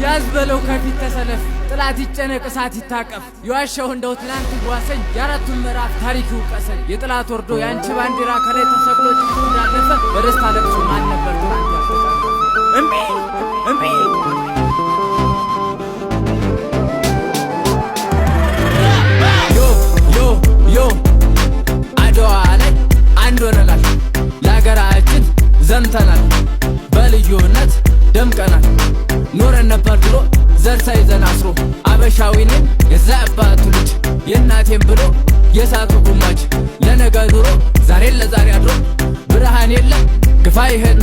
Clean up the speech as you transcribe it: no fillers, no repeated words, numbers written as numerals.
ያዝበለው ከፊት ተሰለፍ ጥላት ይጨነቅ እሳት ይታቀፍ የዋሻው እንደው ትላንት ይዋሰኝ የአራቱን ምዕራፍ ታሪክ ይውቀሰኝ የጥላት ወርዶ ያንቺ ባንዲራ ከላይ ተሰቅሎ እንዳለፈ በደስታ ለቅሶ ማን ነበር ትላንት ያስተቃቀፈ እምቢ ዮ አድዋ ላይ አንድ ሆነናል ለሀገራችን ዘምተናል በልዩነት ደምቀናል ኖረን ነበር ድሮ ዘር ሳይዘን አስሮ አበሻዊኔም የዛ አባቱ ልጅ የእናቴም ብሎ የሳቱ ጉማጅ ለነገ ኑሮ ዛሬን ለዛሬ አድሮ ብርሃን የለም ግፋ ይሄድ